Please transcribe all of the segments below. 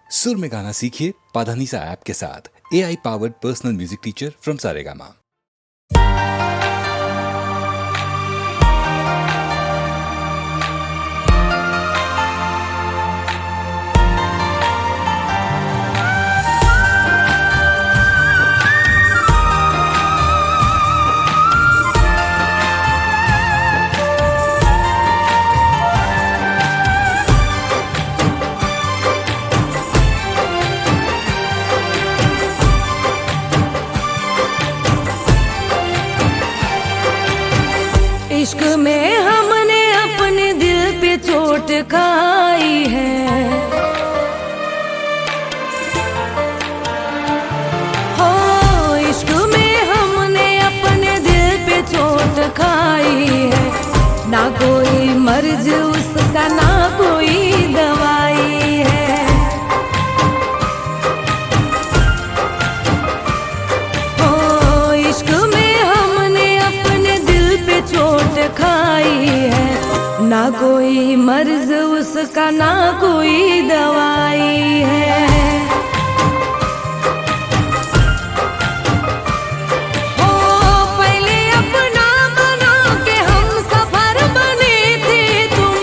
सुर में गाना सीखिए पाधानीसा ऐप के साथ। AI powered personal music teacher from Saregama. इश्क में हमने अपने दिल पे चोट खाई है, हो इश्क में हमने अपने दिल पे चोट खाई है। ना कोई मर्ज उसका ना कोई दवाई है, हो इश्क में हमने अपने दिल पे चोट खाई है। ना कोई मर्ज उसका ना कोई दवाई है। ओ पहले अपना बना के हम सफर बने थे तुम,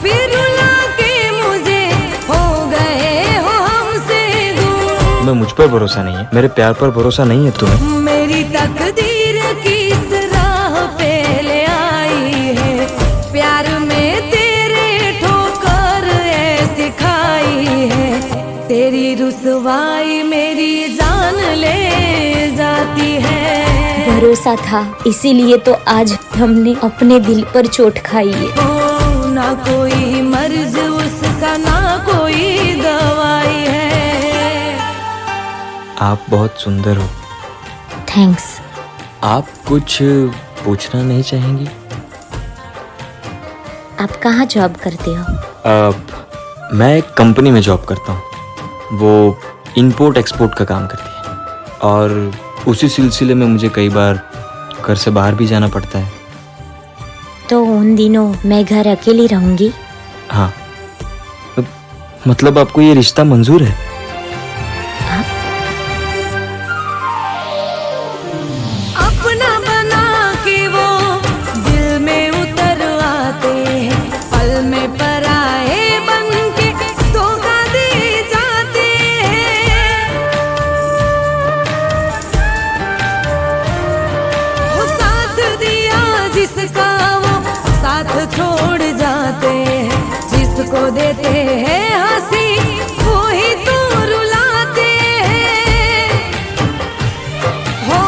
फिर रुला के मुझे हो गए हो हमसे दूर। मैं मुझ पर भरोसा नहीं है, मेरे प्यार पर भरोसा नहीं है तुम्हें। मेरी तकदीर किस राह पे ले आई है, प्यार में तेरे ठोकर ऐसी खाई है। तेरी रुसवाई मेरी जान ले जाती है। भरोसा था इसीलिए तो आज हमने अपने दिल पर चोट खाई है। ओ ना कोई मर्ज उसका ना कोई दवाई है। आप बहुत सुंदर हो। थैंक्स। आप कुछ पूछना नहीं चाहेंगी? आप कहाँ जॉब करते हो? मैं एक कंपनी में जॉब करता हूँ, वो इंपोर्ट एक्सपोर्ट का काम करती है और उसी सिलसिले में मुझे कई बार घर से बाहर भी जाना पड़ता है। तो उन दिनों मैं घर अकेली रहूंगी। हाँ, मतलब आपको ये रिश्ता मंजूर है? अपना बना के वो दिल में उतर आते हैं, पल में पराए बन के धोखा दे जाते हैं। वो साथ दिया जिसका वो साथ छोड़ जाते हैं, जिसको देते हैं हंसी वो ही तो रुलाते हैं। हो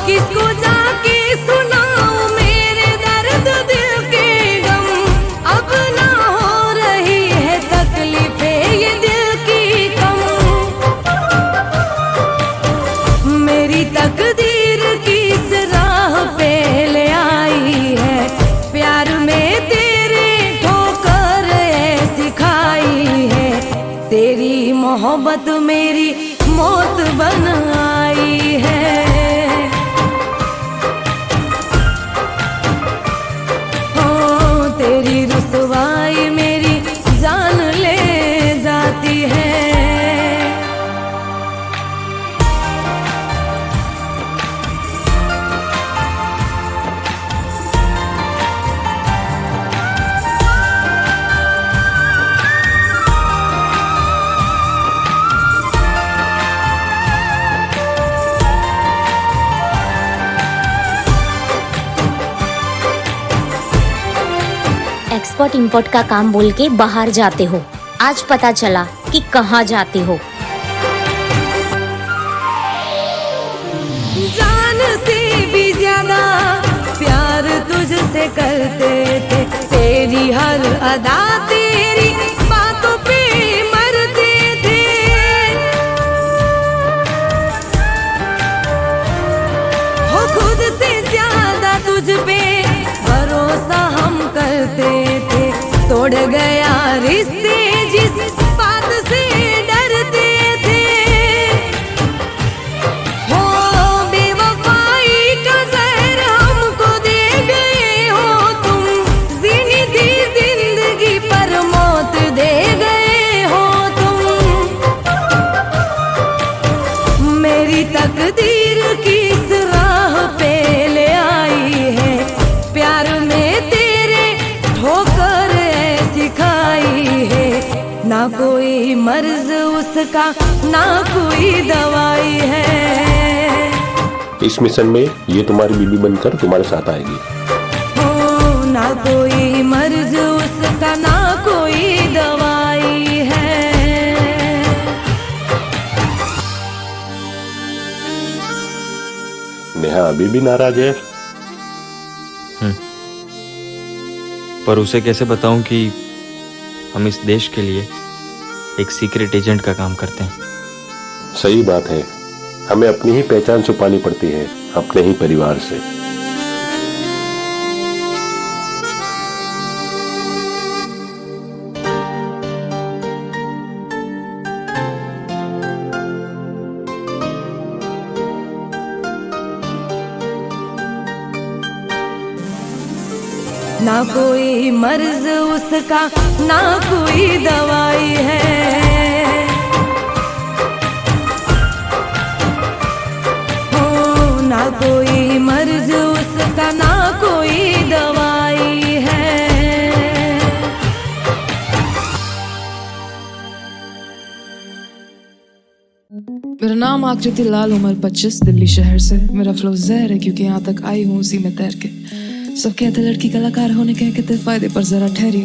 किसको जाके सुनाऊं मेरे दर्द दिल के गम, अब ना हो रही है तकलीफें ये दिल की कम। मेरी तकदीर किस राह पे ले आई है, प्यार में तेरे ठोकर ऐसी खाई है। तेरी मोहब्बत मेरी मौत बन आई है। हो तेरी रुसवाई मेरी जान ले जाती है। एक्सपोर्ट इंपोर्ट का काम बोल के बाहर जाते हो, आज पता चला कि कहाँ जाते हो। जान से भी ज्यादा प्यार तुझसे करते थे, तेरी हर अदा तेरी बातों पे मरते थे। हो खुद से ज्यादा तुझ पे भरोसा हम करते थे, तोड़ गया रिश्ते जिस बात से डरते मर्ज उसका ना कोई दवाई है। इस मिशन में ये तुम्हारी बीबी बनकर तुम्हारे साथ आएगी। हो ना कोई मर्ज उसका ना कोई दवाई है। नेहा अभी भी नाराज है। पर उसे कैसे बताऊं कि हम इस देश के लिए एक सीक्रेट एजेंट का काम करते हैं। सही बात है, हमें अपनी ही पहचान छुपानी पड़ती है अपने ही परिवार से। ना कोई मर्ज उसका ना कोई दवाई है। हो ना कोई मर्ज उसका ना कोई दवाई है। मेरा नाम आकृति लाल, उम्र 25, दिल्ली शहर से। मेरा फ्लो जहर है क्योंकि यहाँ तक आई हूँ उसी में तैर के। सब कहते लड़की कलाकार होने के कितने फायदे, पर जरा ठहरी,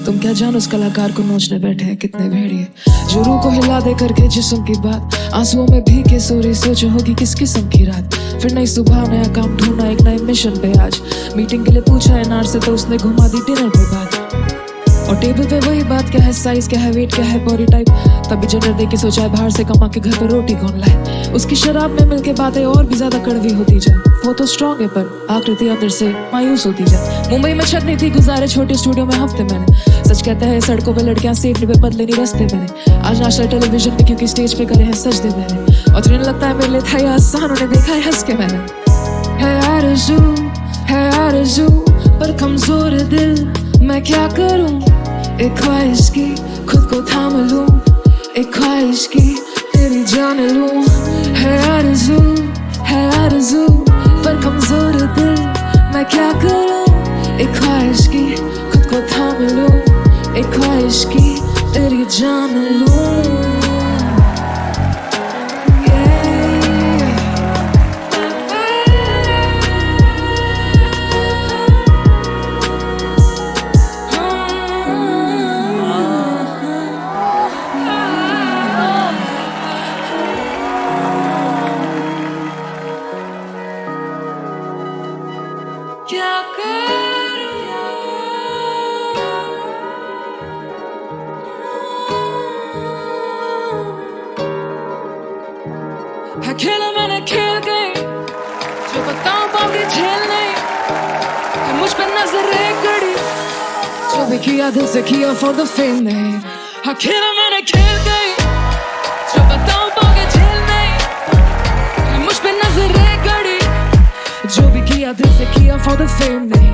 तुम क्या जानो उस कलाकार को नोचने बैठे हैं कितने भेड़िए। जो रूह को हिला दे करके जिस्म की बात, आंसुओं में भीग के सो रही, सोचो होगी किस किस्म की रात। फिर नई सुबह, नया काम ढूंढना, एक नए मिशन पे आज। मीटिंग के लिए पूछा एनआर से तो उसने घुमा दी डिनर पे बात। और टेबल पे वही बात, क्या है साइज, क्या है वेट, क्या है बॉडी टाइप। तभी जनर दे के सोचा है बाहर से कमा के घर पे रोटी कौन लाए। उसकी शराब में मिलके बातें और भी ज्यादा कड़वी होती जाए। वो तो स्ट्रॉन्ग है पर आकृति अंदर से मायूस होती जाए। मुंबई में छत नहीं थी, गुजारे छोटे स्टूडियो में हफ्ते मैंने। सच कहते हैं सड़कों पे लड़कियां सेफ नहीं, पे बदले नहीं रस्ते मैंने। आज नाश्ता टेलीविजन पे क्योंकि स्टेज पे करे हैं सजदे मैंने। और तुझे लगता है मेरे लिए था ये आसान, उन्हें देखा है हंस के मैंने। है आरज़ू पर कमजोर दिल, मैं क्या करूं। एक ख्वाहिश की खुद को थाम लूं, एक ख्वाहिश की तेरी जान लूं। है आरज़ू पर कमजोर दिल, मैं क्या करूं। एक ख्वाहिश की खुद को थाम लूं, एक ख्वाहिश की तेरी जान लूं। क्या है खेला मैंने खेल गई, जो बताऊं पाऊंगी झेल नहीं। है मुझ पे नजर एक घड़ी, जो भी किया दिल से किया फॉर द फेम नहीं। है खेला मैंने खेल गई, जो बताऊं पाऊंगी झेल नहीं। है मुझ पे नजर एक घड़ी, जो भी किया दिल से किया फॉर द फेम नहीं।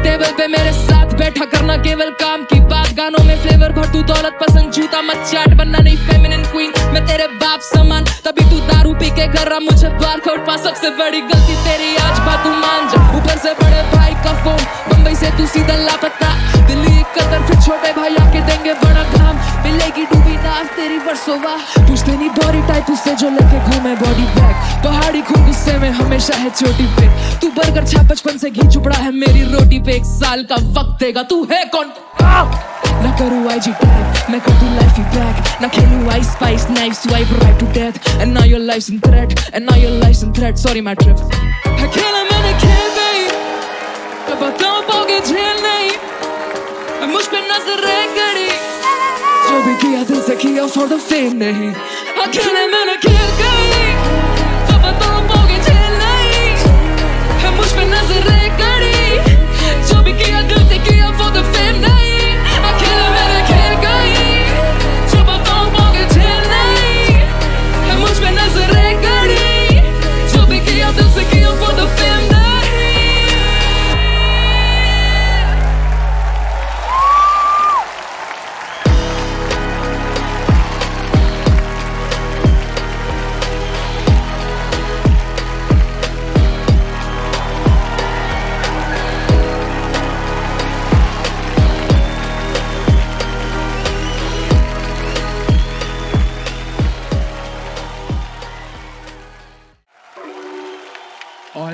टेबल पे मेरे साथ बैठा करना केवल काम की बात, गानों में फ्लेवर भर तू दौलत पसंद, जूता मत चाट, बनना नहीं फेमिनिन क्वीन, मैं तेरे बाप समान। तभी तू दारू पी के कर रहा मुझे बार कोट पा, सबसे बड़ी गलती तेरी आज बात तू मान जा। ऊपर से बड़े भाई का फोन, बम्बई से तू सीधा लापता, दिल्ली एक कदर फिर छोटे भाई आके देंगे बड़ा काम। मिलेगी डूबी नाव तेरी वर्सोवा, पूछते नहीं बॉडी टाइप उससे जो लेके घूमे बॉडी बैग। पहाड़ी खून गुस्से में हमेशा है चोटी पे, तू बर्गर छा 55 से घी चुपड़ा है मेरी रोटी पे। 1 साल का वक्त देगा, तू है कौन। ना करूँ IG टैग, मैं कर दूँ लाइफ ही बैक। ना खेलूँ I spice knife, swipe right to death. And now your life's in threat, and now your life's in threat. Sorry my trip. है खेला मैंने खेल गई, तो बताओ पाओगे झेल नहीं। है मुझ पे नजर एक घड़ी, जो भी किया दिल से किया फॉर द फेम नहीं। है खेला मैंने खेल गई, तो बताओ पाओगे झेल नहीं। है मुझ पे नजर एक घड़ी, जो भी किया दिल से किया फॉर द फेम नहीं। अकेला मैंने खेल गई, जो बताऊं पाओगे झेल नहीं। है मुझ पे नजर एक घड़ी, जो भी किया दिल से किया फॉर द फेम नहीं।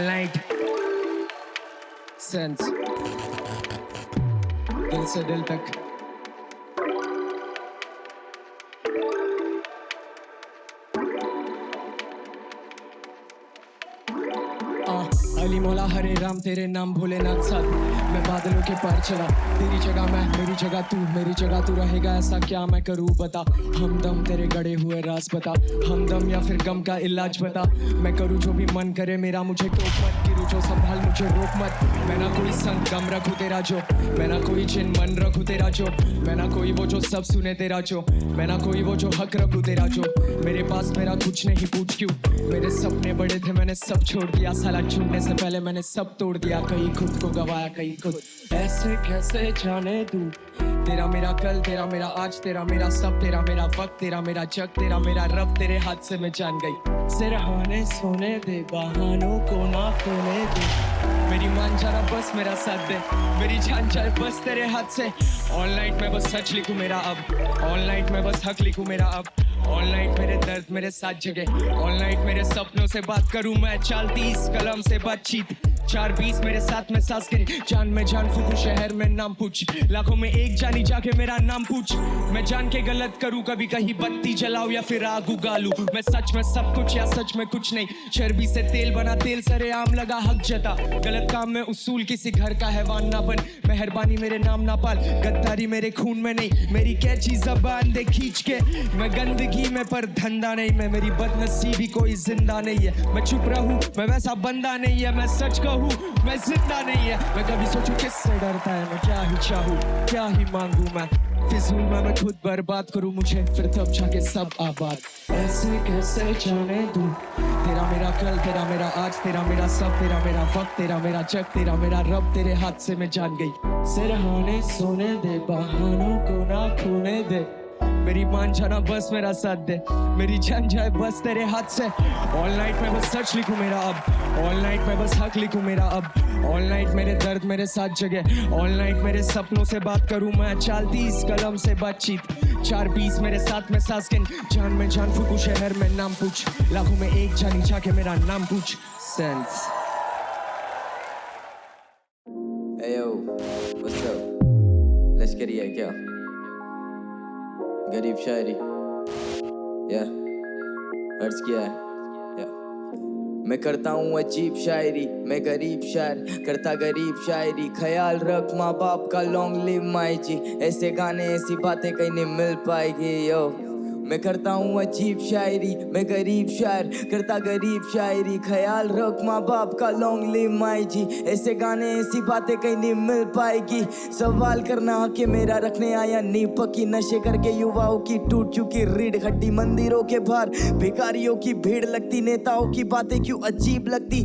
ऑल नाइट सेंस दिल से दिल तक अली मौला हरे राम तेरे नाम भोलेनाथ साथ मैं बादलों के पार चला तेरी जगह मैं मेरी जगह तू मेरी जगह तू रहेगा ऐसा क्या मैं करूँ बता हमदम तेरे गड़े हुए राज बता हमदम या फिर गम का इलाज बता मैं करूँ जो भी मन करे मेरा मुझे टोक मत गिरू जो संभाल मुझे रोक मत मैं ना कोई संग गम रखूँ तेरा जो मैं ना कोई चिन मन रखूँ तेरा जो मैं ना कोई वो जो सब सुने तेरा जो मैं ना कोई वो जो हक रखूँ तेरा जो मेरे पास मेरा कुछ नहीं पूछ क्यों मेरे सपने बड़े थे मैंने सब छोड़ दिया साला छूटने से पहले मैंने सब तोड़ दिया कहीं खुद को गवाया कहीं खुद ऐसे कैसे जाने तू तेरा मेरा कल तेरा मेरा आज तेरा मेरा सब तेरा मेरा वक्त तेरा मेरा जग तेरा मेरा रब तेरे हाथ से मैं जान गई सिरहाने सोने दे बहानों को ना खोने दे मेरी मान जाना बस मेरा साथ दे मेरी जान जाए बस तेरे हाथ से ऑल नाइट में बस सच लिखूं मेरा अब ऑल नाइट में बस हक लिखूं मेरा अब ऑल नाइट मेरे दर्द मेरे साथ जगे ऑल नाइट मेरे सपनों से बात करूं मैं चलती इस कलम से बातचीत 4-20 मेरे साथ में सांस गिरी जान में जान फूकू शहर में नाम पूछ लाखों में एक जानी जाके मेरा नाम पूछ मैं जान के गलत करूं कभी कहीं बत्ती जलाऊं या फिर आग उगालूं मैं सच में सब कुछ या सच में कुछ नहीं चर्बी से तेल बना तेल सरे आम लगा हक जता गलत काम में उसूल किसी घर का हैवान ना बन मेहरबानी मेरे नाम ना पाल गद्दारी मेरे खून में नहीं मेरी कैची जबान दे खींच के मैं गंदगी में पर धंधा नहीं मैं मेरी बदनसीबी कोई जिंदा नहीं है मैं चुप रहूं मैं वैसा बंदा नहीं है मैं सच कहूं मैं जिंदा नहीं है मैं कभी सोचूं किससे डरता है मैं क्या ही चाहूं क्या ही मांगू मैं फिजूल में मैं खुद बर्बाद करूं मुझे फिर तब जाके सब आबाद ऐसे कैसे जाने तू तेरा मेरा कल तेरा मेरा आज तेरा मेरा सब तेरा मेरा वक्त तेरा मेरा जग तेरा मेरा रब तेरे हाथ से मैं जान गई सिरहाने सोने दे बहानों को ना खोने दे मेरी मान जाना बस मेरा साथ दे मेरी जान जाए बस तेरे हाथ से ऑल नाइट में बस सच लिखूं मेरा अब ऑल नाइट में बस हक लिखूं मेरा अब ऑल नाइट मेरे दर्द मेरे साथ जगे ऑल नाइट मेरे सपनों से बात करूं मैं चलती इस कलम से बातचीत 4-20 मेरे साथ में सांस गिन जान में जान फूकू शहर में नाम पूछ लाखों में एक जानी जाके मेरा नाम पूछ sense Hey yo, what's up? लश्करी है क्या? गरीब शायरी अर्ज किया है मैं करता हूँ अजीब शायरी मैं गरीब शायर करता गरीब शायरी ख्याल रख माँ बाप का लॉन्ग लिव माई जी ऐसे गाने ऐसी बातें कहीं नहीं मिल पाएगी यो मैं करता हूँ अजीब शायरी मैं गरीब शायर करता गरीब शायरी ख्याल रख माँ बाप का लॉन्ग लिव माई जी ऐसे गाने ऐसी बातें कहीं नहीं मिल पाएगी सवाल करना कि मेरा रखने आया नींव पक्की नशे करके युवाओं की टूट चुकी रीढ़ हड्डी मंदिरों के बाहर भिखारियों की भीड़ लगती नेताओं की बातें क्यों अजीब लगती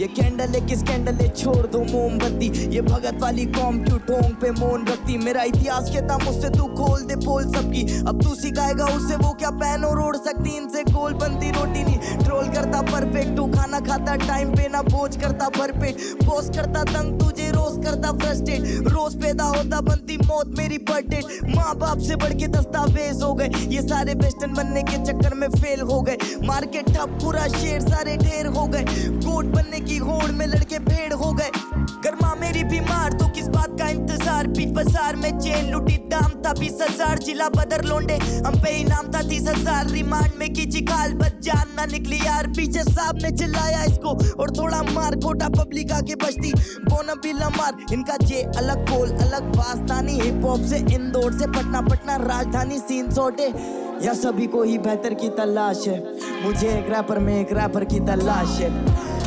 ये कैंडल है किस कैंडल है छोड़ दो मोमबत्ती ये भगत वाली कौम क्यों ठोंग पे मौन रखती मेरा इतिहास कहता मुझसे तू खोल दे पोल सबकी अब तू सिखाएगा उससे वो क्या पैन और ओढ़ सकती इनसे गोल बनती रोटी नहीं ट्रोल करता परफेक्ट तू खाना खाता टाइम पे ना बोझ करता भरपेट पोस्ट करता तंग तुझे रोज करता फ्रस्ट्रेट रोज पैदा होता बनती मौत मेरी बर्थडे माँ बाप से बढ़ के दस्तावेज हो गए ये सारे वेस्टर्न बनने के चक्कर में फेल हो गए मार्केट ठप पूरा शेर सारे ढेर हो गए कोट बनने की होड़ में लड़के भेड़ हो गए गर्मा मेरी बीमार तो किस बात का इंतजार बीच बाजार में चेन लुटी दाम था 20,000 जिला बदर लोंडे हम पे इनाम था 30,000 रिमांड में की चिकाल बच जान ना निकली यार पीछे साहब ने चिल्लाया इसको और थोड़ा मार खोटा पब्लिक आके बचती बोना बिला मार इनका जे अलग बोल अलग वास्तानी हिप हॉप से इंदौर से पटना पटना राजधानी सीन सोटे या सभी को ही बेहतर की तलाश है मुझे एक रैपर में एक रैपर की तलाश है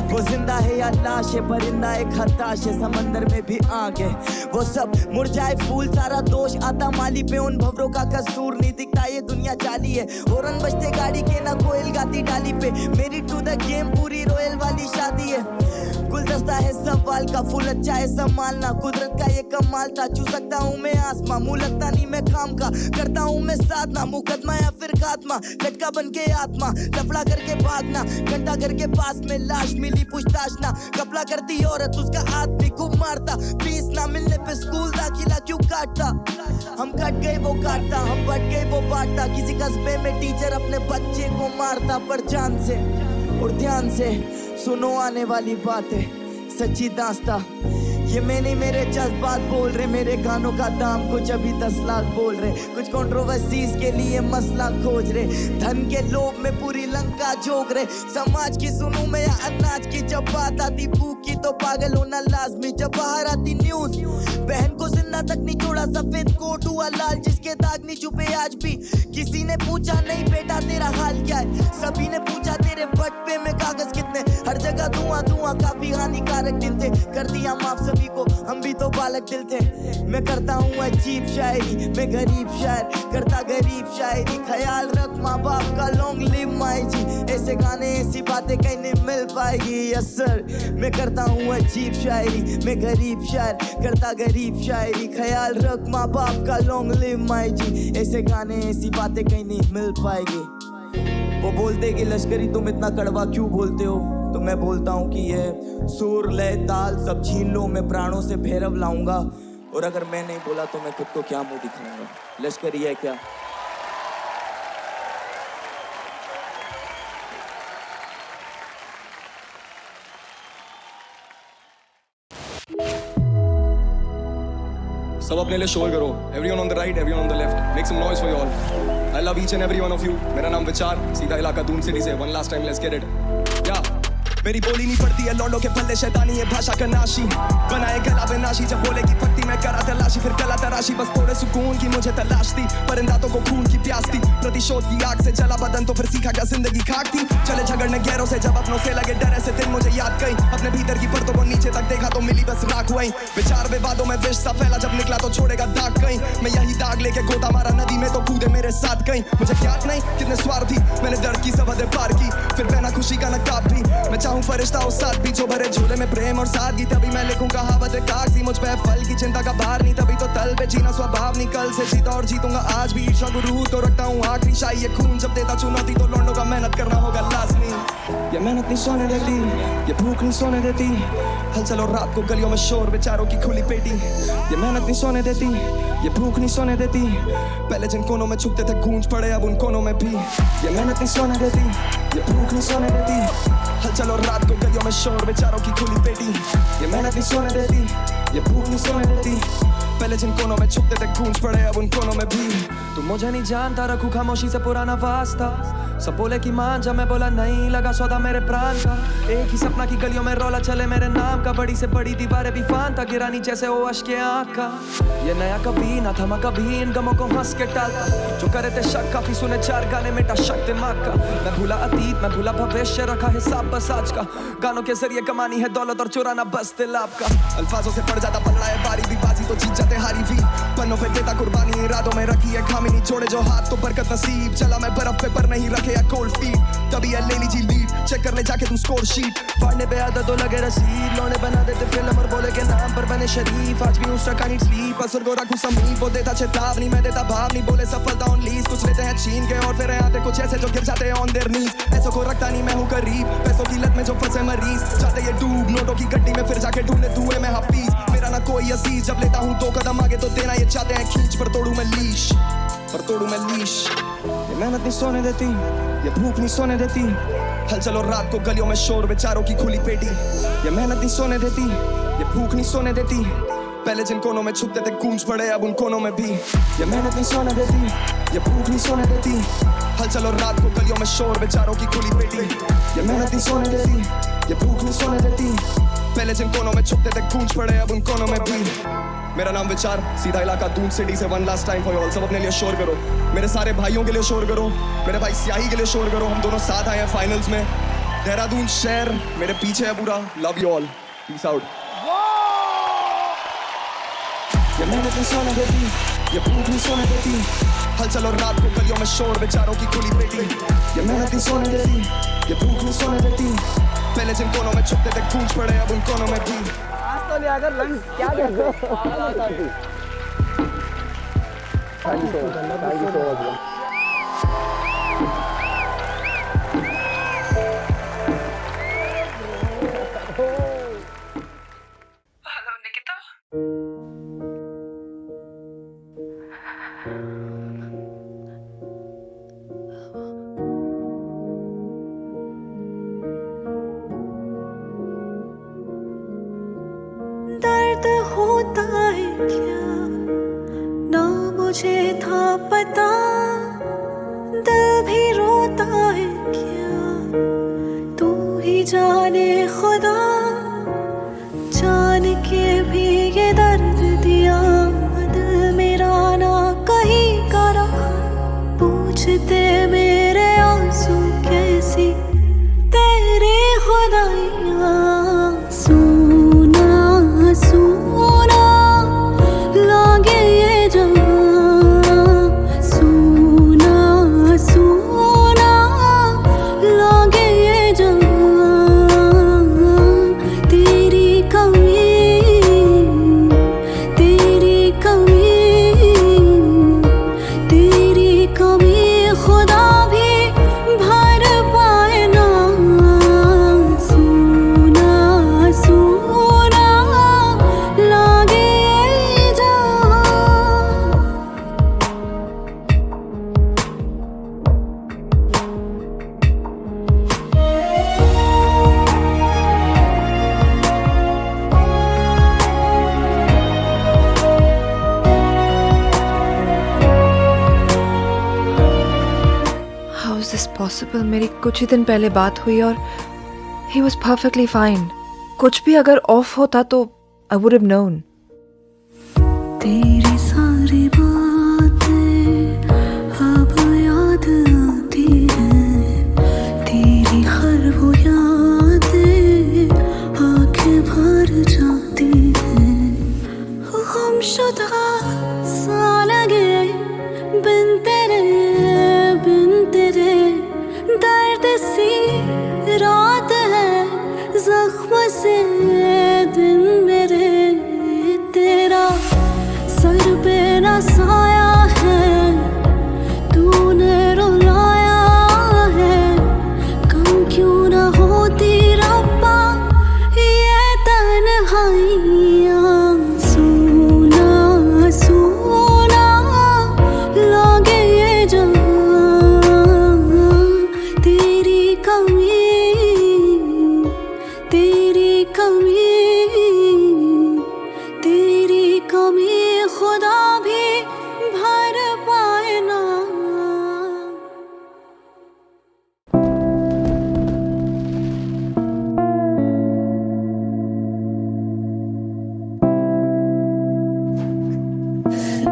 वो जिंदा है या लाश है परिंदा एक हताश है समंदर में भी आग है वो सब मुरझाए फूल सारा दोष आता माली पे उन भवरों का कसूर नहीं दिखता ये दुनिया जाली है हॉर्न बजते गाड़ी के ना कोयल गाती डाली पे मेरी टू द गेम पूरी रॉयल वाली शादी है गुलदस्ता है सवाल का फूल अच्छा है संभालना कुदरत का ये कमाल था छू सकता हूँ मैं आसमां मुँह लगता नहीं मैं काम का करता हूँ मैं साधना मुकदमा या फिर खात्मा लटका बन के आत्मा लफड़ा करके भागना घंटा घर के पास में लाश मिली पूछताछ ना कपड़ा करती औरत उसका आदमी को मारता फीस ना मिलने पे स्कूल दाखिला क्यों काटता हम कट गए वो काटता हम बट गए वो बांटता किसी कस्बे में टीचर अपने बच्चे को मारता पर जान से और ध्यान से सुनो आने वाली बातें, सच्ची दास्ता। ये मैं नहीं, मेरे जज्बात बोल रहे, मेरे गानों का दाम कुछ अभी 10 लाख बोल रहे। कुछ कंट्रोवर्सीज के लिए मसला खोज रहे, धन के लोभ में पूरी लंका जोग रहे। समाज की सुनूं मैं या अनाज की, जब बात आती भूख की तो पागल होना लाजमी। जब बाहर आती न्यूज, बहन को जिंदा तक नहीं छोड़ा, सफेद कोट हुआ लाल जिसके दाग नहीं छुपे आज भी। किसी ने पूछा नहीं बेटा तेरा हाल क्या है, सभी ने पूछा तेरे बटवे में कागज कितने। हर जगह धुआं धुआं, काफी हानिकारक दिन थे। कर दिया माफ सभी को, हम भी तो बालक दिल थे। मैं करता हूँ अजीब शायरी, मैं गरीब शायर करता गरीब शायरी। ख्याल रख माँ बाप का, लॉन्ग लिव माई जी। ऐसे गाने ऐसी बातें कहीं नहीं मिल पाएगी। यस सर, मैं करता हूँ अजीब शायरी, मैं गरीब शायर करता गरीब शायरी। ख्याल रख माँ बाप का, लॉन्ग लिव माई जी। ऐसे गाने ऐसी बातें कहीं नहीं मिल पाएगी। वो बोलते कि लश्करी तुम इतना कड़वा क्यों बोलते हो, तो मैं बोलता हूँ कि ये सुर लय ताल सब छीन लो, मैं प्राणों से भैरव लाऊंगा। और अगर मैं नहीं बोला तो मैं खुद को क्या मुंह दिखाऊंगा। लश्करी है क्या? सब अपने लिए शोर करो। Everyone on the right, everyone on the left, make some noise for you all. I love each and every one of you. मेरा नाम विचार, सीधा इलाका दून सिटी से। One last time, let's get it. या मेरी बोली नहीं पड़ती है लौंडों के पल्ले, शैतानी है भाषा का नाशी। बनाए गला बेनाशी, जब बोले की पट्टी में करा तलाशी, फिर गला तराशी। बस थोड़े सुकून की मुझे तलाश थी, परिंदातों को खून की प्यास थी। प्रतिशोध की आग से जला बदन, तो फिर सीखा क्या जिंदगी खाक थी। चले झगड़ने गैरों से, जब अपनों से लगे डर, ऐसे दिन मुझे याद कई। अपने भीतर की परतों को नीचे तक देखा तो मिली बस राख वहीं। विचार विवादों में विष सा फैला, जब निकला तो छोड़ेगा दाग कहीं। मैं यही दाग लेके गोता मारा नदी में, तो कूदे मेरे साथ कहीं। मुझे ज्ञात नहीं कितने स्वार्थी, मैंने दर्द की सब हदें पार की, फिर पहना खुशी का नकाब भी। मैं चाहूं फरिश्ता हो साथ भी, जो भरे झोले में प्रेम और सादगी। तभी मैं लिखूं कहावत कागजी, मुझ पे फल की चिंता का भार नहीं। तभी तो तल पे जीना स्वभाव नहीं, कल से जीता और जीतूंगा आज भी। ईर्ष्या गुरूर तो रखता हूँ आखिरी शाही, ये खून जब देता चुनौती, तो लौंडों का मेहनत करना होगा लाजमी। ये मेहनत नहीं सोने देती, ये भूख नहीं सोने देती। हलचल और रात को गलियों में शोर, बेचारों की खुली पेटी। ये मेहनत नहीं सोने देती, ये भूख नहीं सोने देती। पहले जिन कोनों में छुपते थे गूंज पड़े, अब उन कोनों में भी। ये मेहनत नहीं सोने देती, ये भूख नहीं सोने देती। हलचल और रात को गलियों में शोर, बेचारों की खुली पेटी। ये मेहनत नहीं सोने देती, ये भूख नहीं सोने देती। पहले जिन कोनों में छुपते थे गूंज पड़े, अब उन कोनों में भी। तुम मुझे नहीं जानता, रखूं खामोशी से पुराना वास्ता। सब बोले कि मान जा, मैं बोला नहीं, लगा सौदा मेरे प्राण का। एक ही सपना की गलियों में रौला चले मेरे नाम का। बड़ी से बड़ी दीवारें भी फान था, गिरानी जैसे ओ अश्के आँख का। ये नया कभी ना थमा कभी, इन गमों को हंस के टालता। जो करे थे शक काफी सुने, 4 गाने मेटा शक दिमाग का। मैं भूला अतीत, मैं भूला भविष्य, रखा हिसाब बस आज का। गानों के जरिए कमानी है दौलत और चुराना बस दिल आपका। अल्फाजों से पड़ जाता पलड़ा है बारी भी, बाजी तो जीत जाते हारी भी। पन्नों पे देता कुर्बानी, इरादों में रखी है खामी। नहीं जोड़े जो हाथ तो बरकत नसीब। चला मैं बर्फ पे पर नहीं रखे या कोल्ड फीट, तभी है ले लीजिए लीड। चेक कर ले जाके तुम स्कोर शीट। फाड़ने पे आदत तो लगे रसीद, लौने बना देते फिल्म और बोले के नाम पर बने शरीफ। आज भी उस का नीड स्लीप, असर को रखूं समीप। वो देता चेतावनी, मैं देता भाव नहीं। बोले सफलता ऑन लीज, कुछ लेते हैं छीन के और फिर आते कुछ ऐसे जो गिर जाते हैं ऑन देयर नीज। पैसों को रखता नहीं मैं हूँ करीब, पैसों की लत में जो फंसे मरीज। जाते ये डूब नोटों की गड्डी में, फिर जाके ढूंढे धुएं में हाफिज। मेरा ना कोई अजीज, जब लेता हूँ 2 कदम आगे तो देना ये चाहते हैं खींच। पर तोड़ू मैं लीश, पर तोड़ू मैं लीश। ये मेहनत नहीं सोने देती, ये भूख नहीं सोने देती। हलचल और रात को गलियों में शोर, बेचारों की खुली पेटी। ये मेहनत नहीं सोने देती, ये भूख नहीं सोने देती। पहले जिन कोनों में छुपते थे गूंज पड़े, अब उन कोनों में भी। ये मेहनत नहीं सोने देती, ये भूख नहीं सोने देती। हलचल और रात को गलियों में शोर, बेचारों की खुली पेटी। ये मेहनत नहीं सोने देती, ये भूख नहीं सोने देती। पहले जिन कोनों में छुपते थे गूंज पड़े, अब उन कोनों में भी। मेरा नाम विचार, सीधा इलाका दून सिटी से। One last time for all, सब अपने लिए शोर करो। मेरे सारे भाइयों के लिए शोर करो, मेरे भाई स्याही के लिए शोर करो। हम दोनों साथ आए हैं फाइनल्स में। देहरादून शहर मेरे पीछे है पूरा। Love you all, peace out. ये मेहनत नहीं सोने देती, ये भूख नहीं सोने देती। हलचल और रात को गलियों में शोर, बेचारों की खुली पेटी। ये मेहनत नहीं सोने देती, ये भूख नहीं सोने देती। पहले जिन कोनों में छुपते थे गूंज पड़े, अब उन कोनों में भी। तो ले अगर लंच क्या कहते हैं? Thank you so much. Hello Nikita. क्या, ना मुझे था पता दिल भी रोता है क्या, तू ही जाने खुदा, जान के भी ये दर्द दिया, दिल मेरा ना कहीं का रहा, पूछते मेरे आंसू कैसी तेरी खुदाइयाँ। सोना सोना लागे ये जहाँ, सोना सोना लागे ये जहाँ, तेरी कमी तेरी कमी तेरी कमी खुदा भी भर पाए ना। सोना सोना लागे जहाँ। How is this possible? मेरी कुछ ही दिन पहले बात हुई और he was perfectly fine. कुछ भी अगर ऑफ होता तो I would have known. तेरी सारी बातें अब याद आती हैं, तेरी हर वो यादें आंखें भर जाती हैं, गुमशुदा सा लगे बिन तेरे दर्द सी रात है, जख्म से दिन मेरे, तेरा सर पे ना साया है, तूने रुलाया है, कम क्यों ना होती रब्बा ये तन्हाइयाँ। सोना सोना लागे ये जहाँ, तेरी कमी तेरी कमी तेरी कमी खुदा भी भर पाए ना।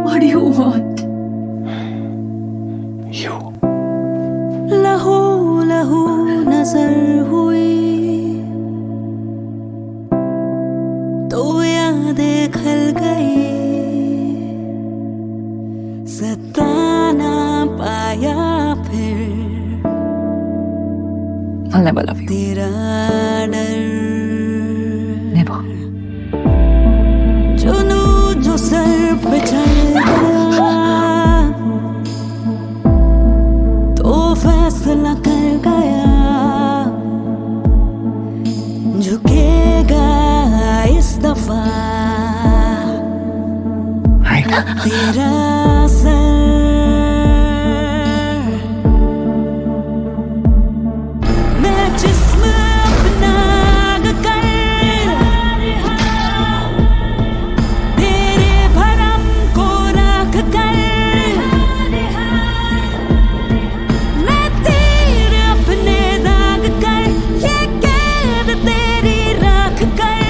What do you want? You. लहू लहू नजर हुई तो यादें खल गई, सताना पाया फिर I'll never love you. तेरा डर, Never. जुनू जो सर पे चढ़ गया तो फैसला कर गया, झुकेगा इस दफा तेरा सर। मैं जिस्म अपना कर तेरे भरम को रख कर, मैं तीर अपने दाग कर, ये कैद तेरी रख कर।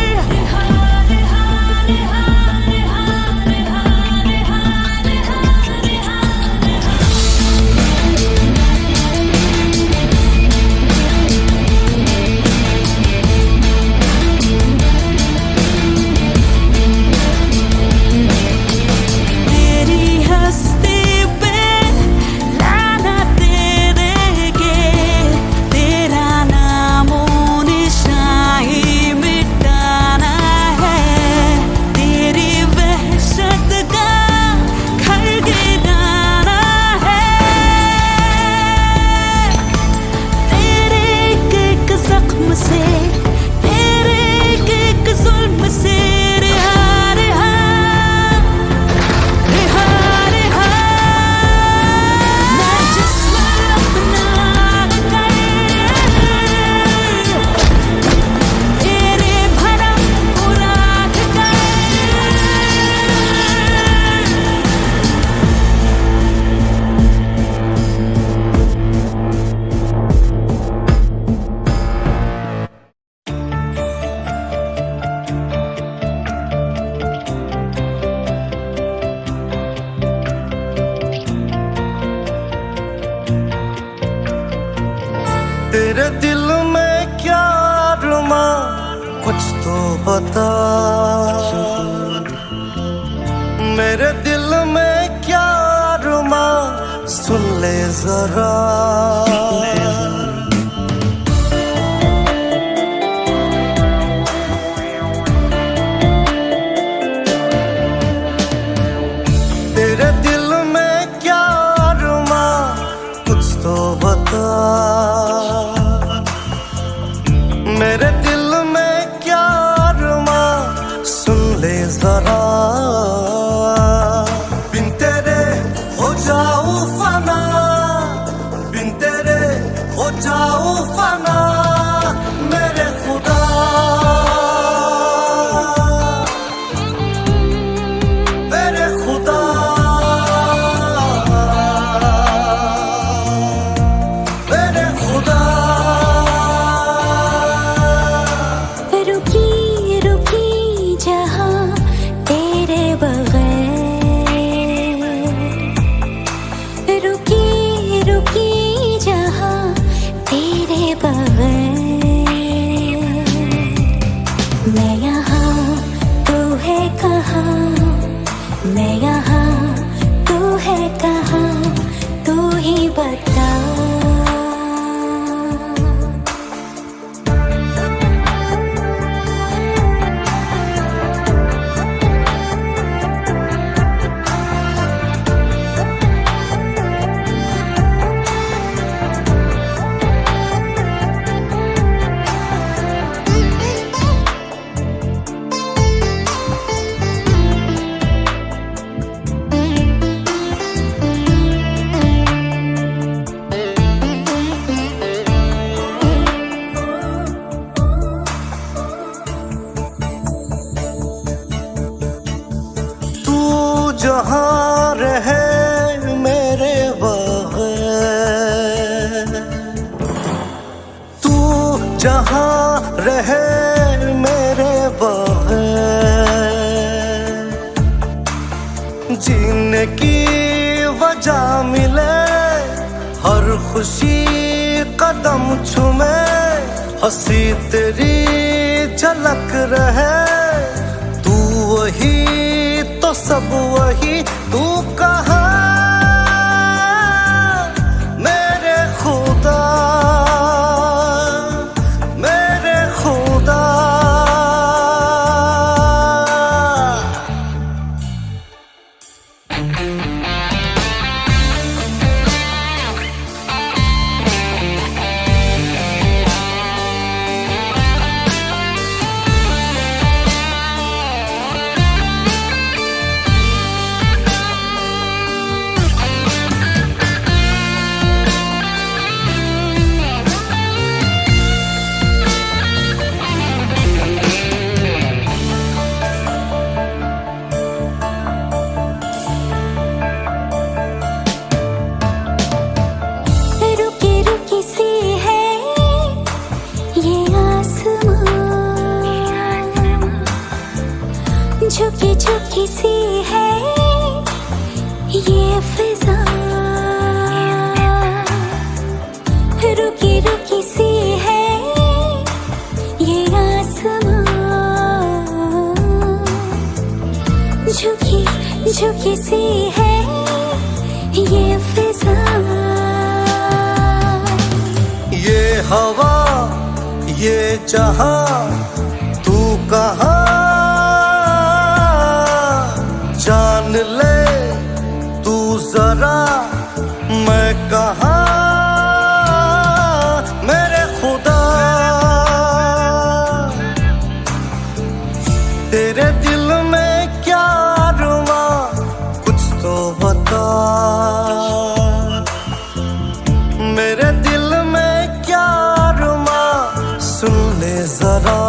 तेरे दिल में क्या रुमा कुछ तो बता, मेरे दिल में क्या रुमा सुन ले जरा। तेरे दिल में क्या रुमा कुछ तो बता, मेरे दिल में क्या रुमा सुन ले जरा। बिन तेरे हो जाऊं फना, बिन तेरे हो जाऊं फना, मेरे खुदा मेरे खुदा मेरे खुदा। रुकी रुकी जहाँ तेरे बगैर, रुकी रुकी जहाँ तेरे बगैर, मैं यहाँ तू है कहाँ, मैं यहाँ तू है कहाँ, तू ही बता। जहाँ रहे मेरे बगैर, तू जहाँ रहे मेरे बगैर, जीने की वजह मिले, हर खुशी कदम छूमे, हंसी तेरी झलक रहे, तू वही तो सब वही, तू कहाँ मेरे खुदा मेरे खुदा। झुकी झुकी सी है ये फिजा, रुकी रुकी सी है ये आसमां, झुकी झुकी सी है ये फिजा। ये हवा ये जहां तू कहाँ जान ले तू जरा, मैं कहाँ मेरे खुदा। तेरे दिल में क्या रुमा कुछ तो बता, मेरे दिल में क्या रुमा सुन ले जरा।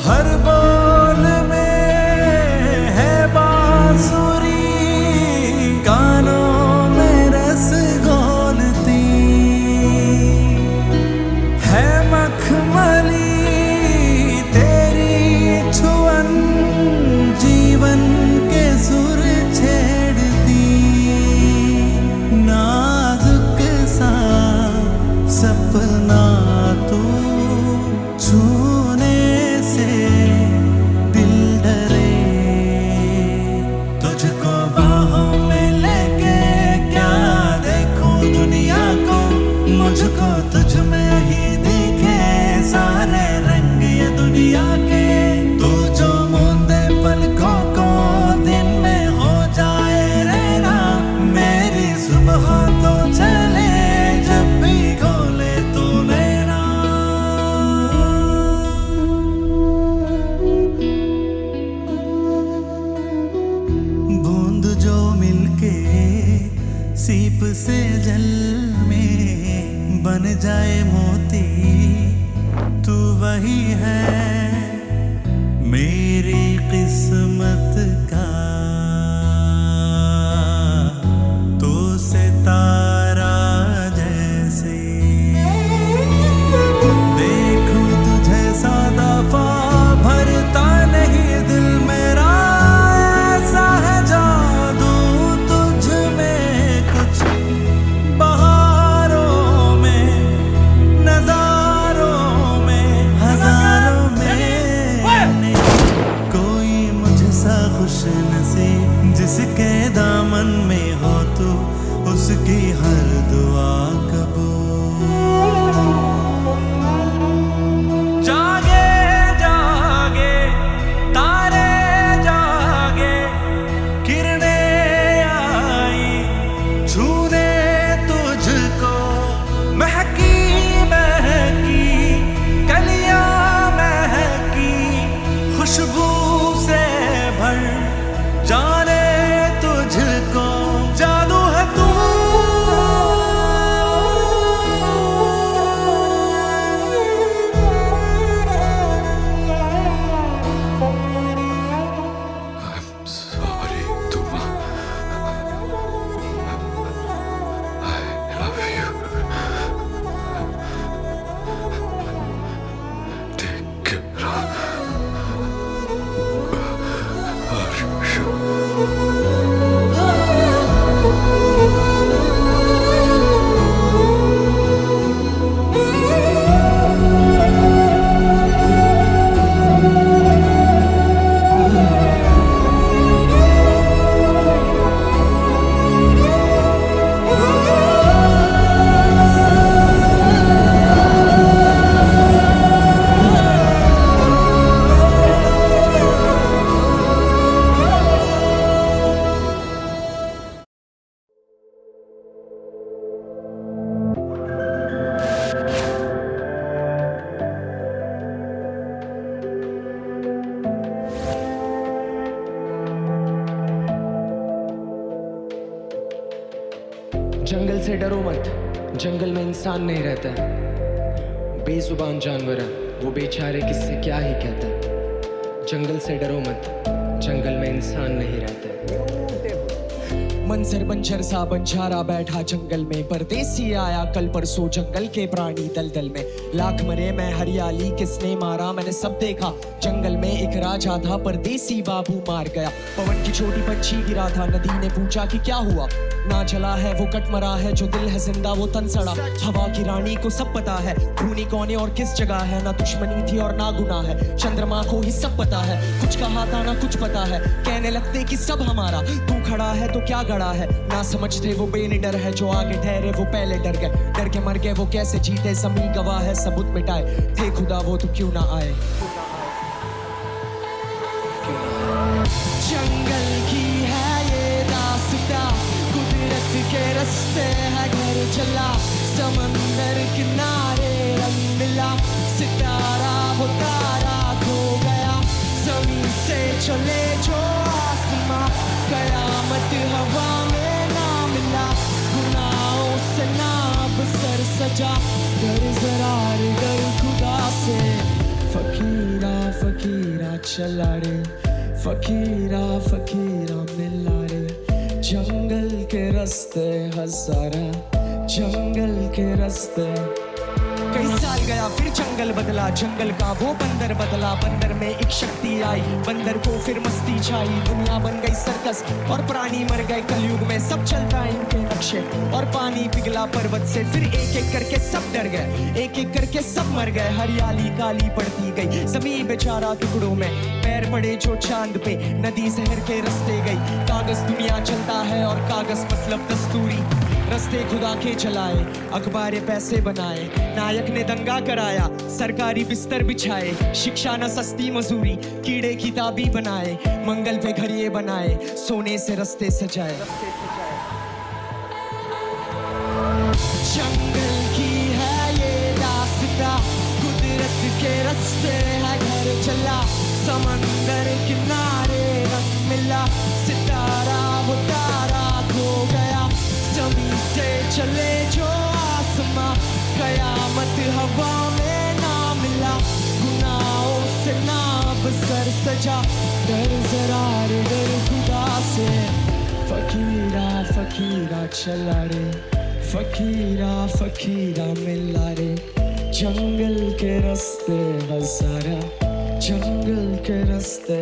हर बोल में है बांसुरी, कानों में रस घोलती है मखमली तेरी छुअन, जीवन के सुर छेड़ती नाजुक सा सपना तू, छूने से दिल डरे। तुझको बाहों में लेके क्या देखूं दुनिया को, मुझको तुझ में ही दिखे सारे रंग ये दुनिया के। तू जो मूंदे पलकों को दिन में हो जाए रहना, मेरी सुबह तो चले जब भी खोले तो लेना। बूंद जो मिलके सीप से जल में बन जाए मोती, तू वही है मेरी किस्मत का। तो सितारा जैसे देखूं तुझे सा दफा भरता नहीं दिल मेरा, ऐसा है जादू तुझ में कुछ बहारों में, नजारों में, हजारों में नहीं कोई मुझसा खुश नसीब, जिसके दामन में हो तू उसकी हर दुआ कबूल। जागे जागे तारे जागे, किरणें आई छूने तुझको, महकी महकी कलियां महकी, खुशबू से भर जाने तुझको, जादू है तू। Sorry, Tuma. I love you. Take care. Are you जंगल से डरो मत, जंगल में इंसान नहीं रहता, बेजुबान जानवर है वो बेचारे किससे क्या ही कहते हैं। जंगल से डरो मत, जंगल में इंसान नहीं रहता। मंजर बंजर सा बंजारा बैठा जंगल में, परदेसी आया कल परसों जंगल के प्राणी दलदल में। लाख मरे मैं हरियाली किसने मारा, मैंने सब देखा जंगल में एक राजा था, परदेसी बाबू मार गया। पवन की छोटी पंछी गिरा था, नदी ने पूछा कि क्या हुआ, ना जला है वो कट मरा है, जो दिल है जिंदा वो तन सड़ा। हवा की रानी को सब पता है, खूनी कौन है और किस जगह है, ना दुश्मनी थी और ना गुनाह है। चंद्रमा को ही सब पता है, कुछ कहा था ना कुछ पता है, कहने लगते कि सब हमारा, तू खड़ा है तो क्या गड़ा है। ना समझते वो बेनिडर है, जो आगे ठहरे वो पहले डर गए, डर के मर गए वो कैसे जीते, ज़मीं गवाह है सबूत मिटाए, थे खुदा वो तो क्यों ना आए। जंगल की है ये रास्ता, कुदरत के रास्ते है घर चला, समंदर किनारे रंग मिला, सितारा वो तारा खो गया, जमीन से चले जो आसमां, कयामत हवा में ना मिला, गुनाहों से ना अब सर सजा, डर जरार डर खुदा से, फकीरा फकीरा चला रे, फकीरा फकीरा मिला रे, जंगल के रास्ते हजारा, जंगल के रास्ते। कई साल गया फिर जंगल बदला, जंगल का वो बंदर बदला, बंदर में एक शक्ति आई, बंदर को फिर मस्ती छाई, दुनिया बन गई सर्कस और प्राणी मर गए कलयुग में, सब चलता इनके नक्शे और पानी पिघला पर्वत से, फिर एक एक करके सब डर गए, एक एक करके सब मर गए, हरियाली काली पड़ती गई, जमीन बेचारा टुकड़ों में, पैर पड़े जो चांद पे, नदी शहर के रास्ते गई, कागज दुनिया चलता है और कागज मतलब दस्तूरी, रस्ते खुदा के चलाए, अखबारें पैसे बनाए, नायक ने दंगा कराया, सरकारी बिस्तर बिछाए, शिक्षा न सस्ती मजूरी, कीड़े की ताबी बनाए, मंगल पे घड़िए बनाए, सोने से रस्ते सजाए। जंगल की है ये रास्ता, कुदरत के रास्ते है घर चला, समंदर किनारे रंग मिला, सितारा वो तारा खो गया, जमीन से चले जो आसमां, कयामत हवा में ना मिला, गुनाहों से ना बसर सजा, डर जरा रे डर खुदा से, फकीरा फकीरा चला रे, फकीरा फकीरा मिला रे, जंगल के रास्ते हजारा, जंगल के रास्ते।